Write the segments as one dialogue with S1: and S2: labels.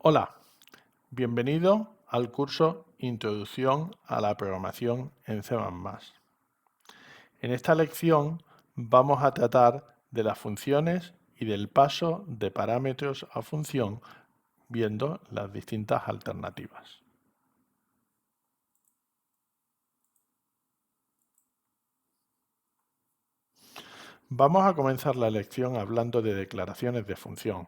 S1: Hola, bienvenido al curso Introducción a la programación en C++. En esta lección vamos a tratar de las funciones y del paso de parámetros a función viendo las distintas alternativas. Vamos a comenzar la lección hablando de declaraciones de función.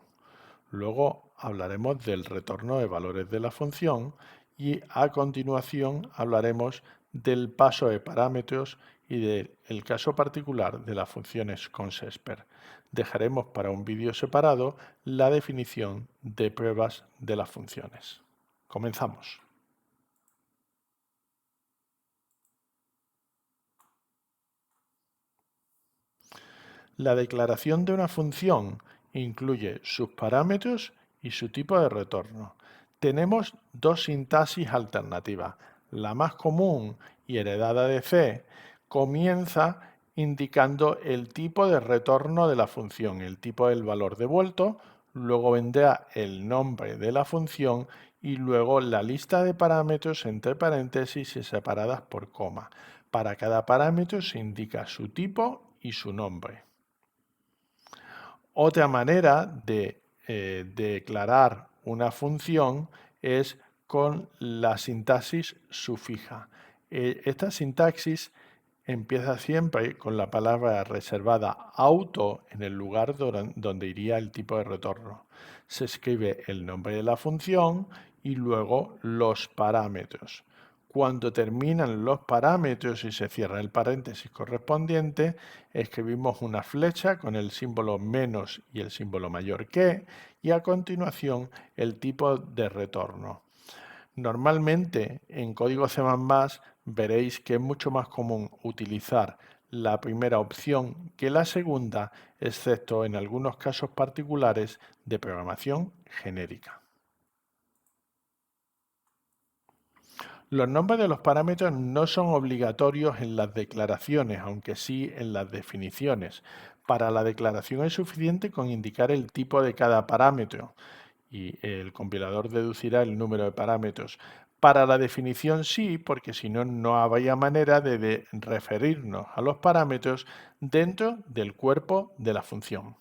S1: Luego hablaremos del retorno de valores de la función y a continuación hablaremos del paso de parámetros y del caso particular de las funciones con Sesper. Dejaremos para un vídeo separado la definición de pruebas de las funciones. Comenzamos. La declaración de una función incluye sus parámetros y su tipo de retorno. Tenemos dos sintaxis alternativas. La más común y heredada de C comienza indicando el tipo de retorno de la función, el tipo del valor devuelto, luego vendrá el nombre de la función y luego la lista de parámetros entre paréntesis y separadas por coma. Para cada parámetro se indica su tipo y su nombre. Otra manera de declarar una función es con la sintaxis sufija. Esta sintaxis empieza siempre con la palabra reservada auto en el lugar donde iría el tipo de retorno. Se escribe el nombre de la función y luego los parámetros. Cuando terminan los parámetros y se cierra el paréntesis correspondiente, escribimos una flecha con el símbolo menos y el símbolo mayor que, y a continuación el tipo de retorno. Normalmente en código C++ veréis que es mucho más común utilizar la primera opción que la segunda, excepto en algunos casos particulares de programación genérica. Los nombres de los parámetros no son obligatorios en las declaraciones, aunque sí en las definiciones. Para la declaración es suficiente con indicar el tipo de cada parámetro y el compilador deducirá el número de parámetros. Para la definición sí, porque si no, no habría manera de referirnos a los parámetros dentro del cuerpo de la función.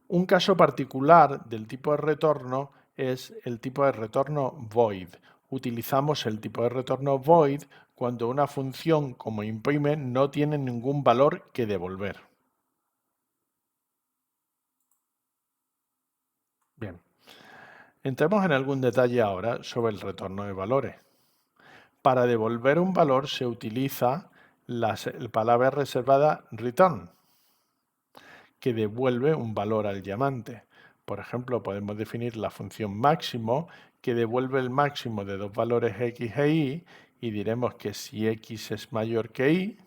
S1: Un caso particular del tipo de retorno es el tipo de retorno void. Utilizamos el tipo de retorno void cuando una función como imprime no tiene ningún valor que devolver. Bien, entremos en algún detalle ahora sobre el retorno de valores. Para devolver un valor se utiliza la palabra reservada return, que devuelve un valor al llamante. Por ejemplo, podemos definir la función máximo que devuelve el máximo de dos valores x e y y diremos que si x es mayor que y,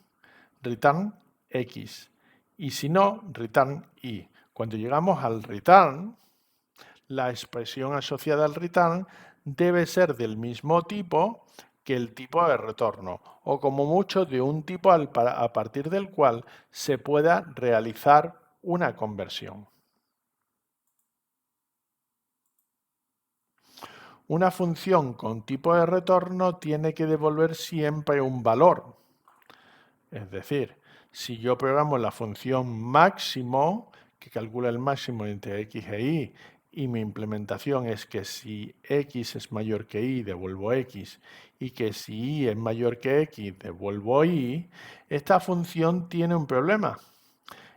S1: return x y si no, return y. Cuando llegamos al return, la expresión asociada al return debe ser del mismo tipo que el tipo de retorno o como mucho de un tipo a partir del cual se pueda realizar una conversión. Una función con tipo de retorno tiene que devolver siempre un valor. Es decir, si yo programo la función máximo, que calcula el máximo entre x e y mi implementación es que si x es mayor que y, devuelvo x, y que si y es mayor que x, devuelvo y, esta función tiene un problema.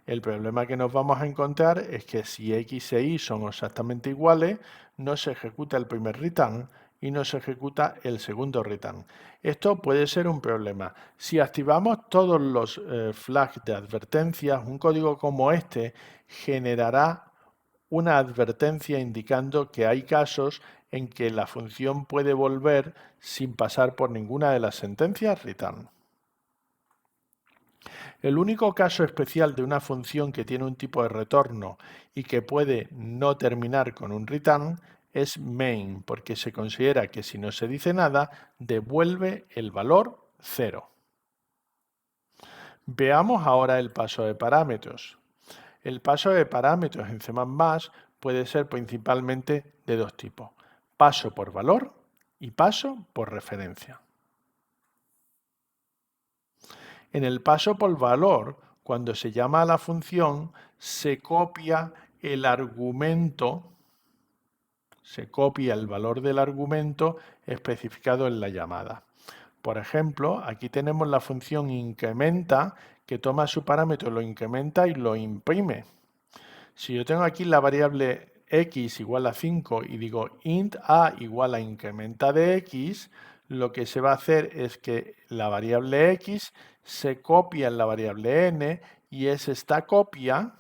S1: El problema que nos vamos a encontrar es que si x e y son exactamente iguales, no se ejecuta el primer return y no se ejecuta el segundo return. Esto puede ser un problema. Si activamos todos los flags de advertencias, un código como este generará una advertencia indicando que hay casos en que la función puede volver sin pasar por ninguna de las sentencias return. El único caso especial de una función que tiene un tipo de retorno y que puede no terminar con un return es main, porque se considera que si no se dice nada, devuelve el valor 0. Veamos ahora el paso de parámetros. El paso de parámetros en C++ puede ser principalmente de dos tipos: paso por valor y paso por referencia. En el paso por valor, cuando se llama a la función, se copia el argumento, se copia el valor del argumento especificado en la llamada. Por ejemplo, aquí tenemos la función incrementa, que toma su parámetro, lo incrementa y lo imprime. Si yo tengo aquí la variable x igual a 5 y digo int a igual a incrementa de x, lo que se va a hacer es que la variable x se copia en la variable n y es esta copia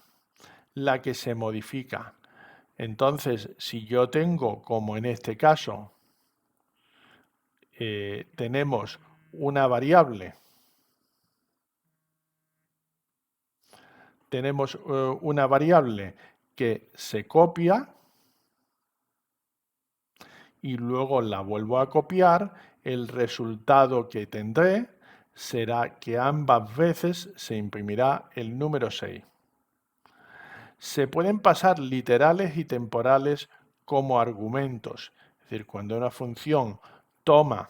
S1: la que se modifica. Entonces, si yo tengo, como en este caso, tenemos una variable, que se copia y luego la vuelvo a copiar, el resultado que tendré será que ambas veces se imprimirá el número 6. Se pueden pasar literales y temporales como argumentos. Es decir, cuando una función toma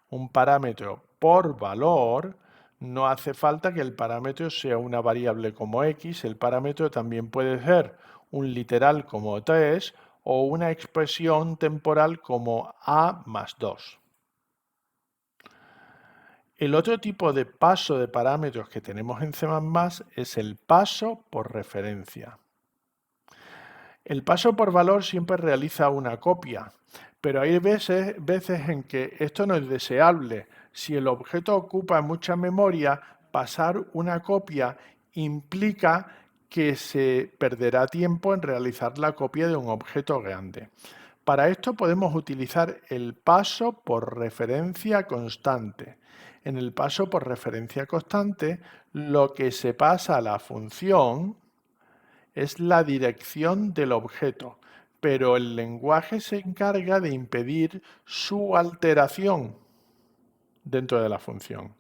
S1: un parámetro por valor, no hace falta que el parámetro sea una variable como x, el parámetro también puede ser un literal como 3 o una expresión temporal como a más 2. El otro tipo de paso de parámetros que tenemos en C++ es el paso por referencia. El paso por valor siempre realiza una copia, pero hay veces en que esto no es deseable. Si el objeto ocupa mucha memoria, pasar una copia implica que se perderá tiempo en realizar la copia de un objeto grande. Para esto podemos utilizar el paso por referencia constante. En el paso por referencia constante, lo que se pasa a la función es la dirección del objeto, pero el lenguaje se encarga de impedir su alteración dentro de la función.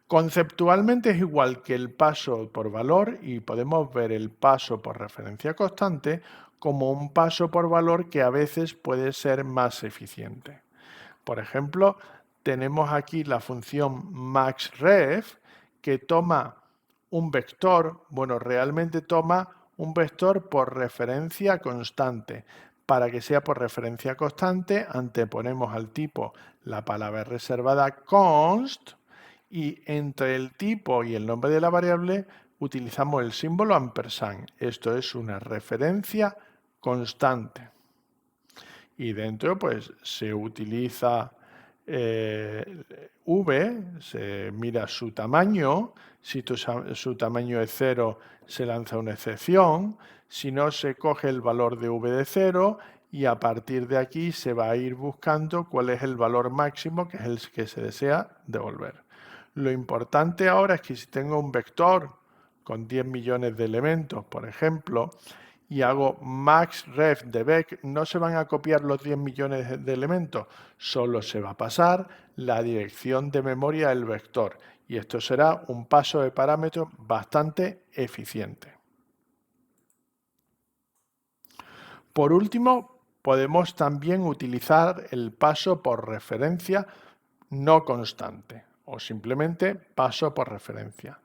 S1: Conceptualmente es igual que el paso por valor y podemos ver el paso por referencia constante como un paso por valor que a veces puede ser más eficiente. Por ejemplo, tenemos aquí la función maxref que toma un vector, realmente toma un vector por referencia constante. Para que sea por referencia constante, anteponemos al tipo la palabra reservada const y entre el tipo y el nombre de la variable utilizamos el símbolo ampersand. Esto es una referencia constante. Y dentro pues se utiliza v, se mira su tamaño, si su tamaño es 0 se lanza una excepción, si no se coge el valor de v de 0 y a partir de aquí se va a ir buscando cuál es el valor máximo que es el que se desea devolver. Lo importante ahora es que si tengo un vector con 10 millones de elementos, por ejemplo, y hago maxref de vec, no se van a copiar los 10 millones de elementos, solo se va a pasar la dirección de memoria del vector y esto será un paso de parámetros bastante eficiente. Por último, podemos también utilizar el paso por referencia no constante o simplemente paso por referencia.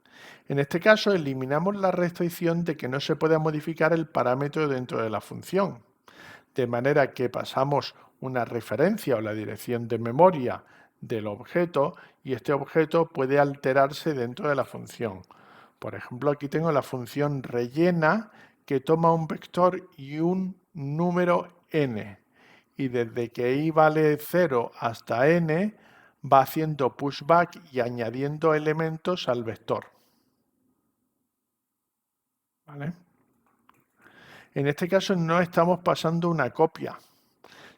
S1: En este caso, eliminamos la restricción de que no se pueda modificar el parámetro dentro de la función, de manera que pasamos una referencia o la dirección de memoria del objeto y este objeto puede alterarse dentro de la función. Por ejemplo, aquí tengo la función rellena que toma un vector y un número n y desde que i vale 0 hasta n va haciendo pushback y añadiendo elementos al vector. ¿Vale? En este caso no estamos pasando una copia.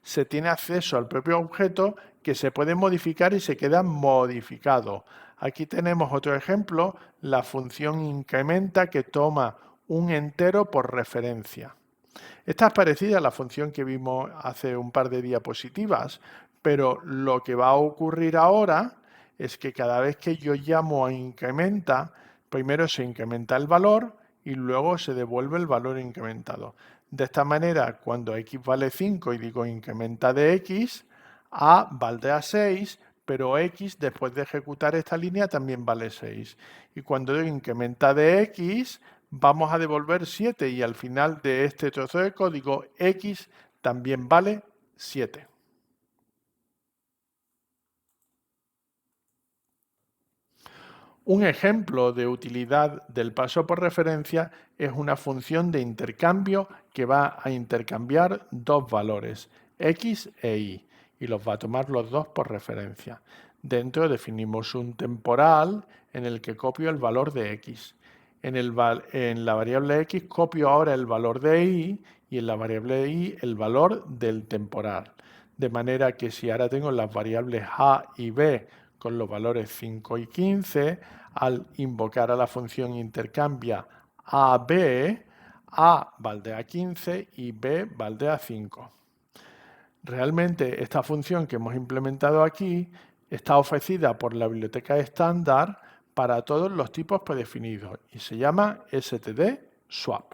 S1: Se tiene acceso al propio objeto que se puede modificar y se queda modificado. Aquí tenemos otro ejemplo, la función incrementa que toma un entero por referencia. Esta es parecida a la función que vimos hace un par de diapositivas, pero lo que va a ocurrir ahora es que cada vez que yo llamo a incrementa, primero se incrementa el valor y luego se devuelve el valor incrementado. De esta manera, cuando x vale 5 y digo incrementa de x, a valdrá 6, pero x después de ejecutar esta línea también vale 6. Y cuando digo incrementa de x, vamos a devolver 7 y al final de este trozo de código x también vale 7. Un ejemplo de utilidad del paso por referencia es una función de intercambio que va a intercambiar dos valores, x e y los va a tomar los dos por referencia. Dentro definimos un temporal en el que copio el valor de x. En la variable x copio ahora el valor de y en la variable y el valor del temporal. De manera que si ahora tengo las variables a y b con los valores 5 y 15, al invocar a la función intercambia AB, A valdrá 15 y B valdrá 5. Realmente esta función que hemos implementado aquí está ofrecida por la biblioteca estándar para todos los tipos predefinidos y se llama std_swap.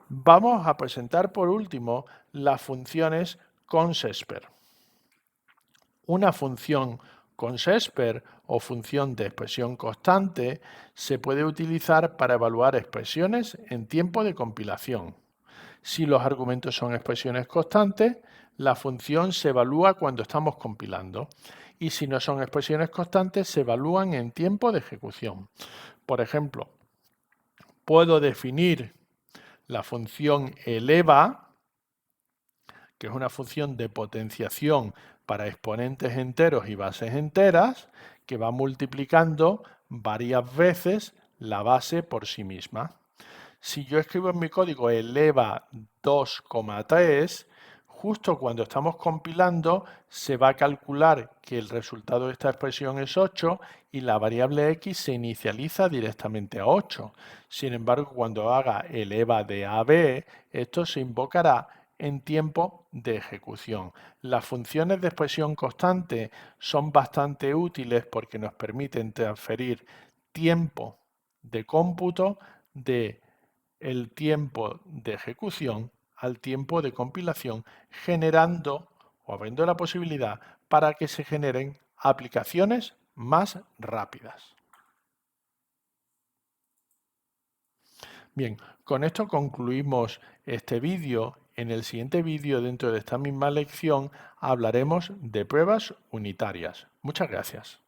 S1: Vamos a presentar por último las funciones consesper. Una función consesper o función de expresión constante se puede utilizar para evaluar expresiones en tiempo de compilación. Si los argumentos son expresiones constantes, la función se evalúa cuando estamos compilando. Y si no son expresiones constantes, se evalúan en tiempo de ejecución. Por ejemplo, puedo definir la función eleva, que es una función de potenciación para exponentes enteros y bases enteras, que va multiplicando varias veces la base por sí misma. Si yo escribo en mi código eleva 2,3, justo cuando estamos compilando se va a calcular que el resultado de esta expresión es 8 y la variable x se inicializa directamente a 8. Sin embargo, cuando haga eleva de a b, esto se invocará en tiempo de ejecución. Las funciones de expresión constante son bastante útiles porque nos permiten transferir tiempo de cómputo de el tiempo de ejecución al tiempo de compilación, generando o abriendo la posibilidad para que se generen aplicaciones más rápidas. Bien, con esto concluimos este vídeo. En el siguiente vídeo, dentro de esta misma lección, hablaremos de pruebas unitarias. Muchas gracias.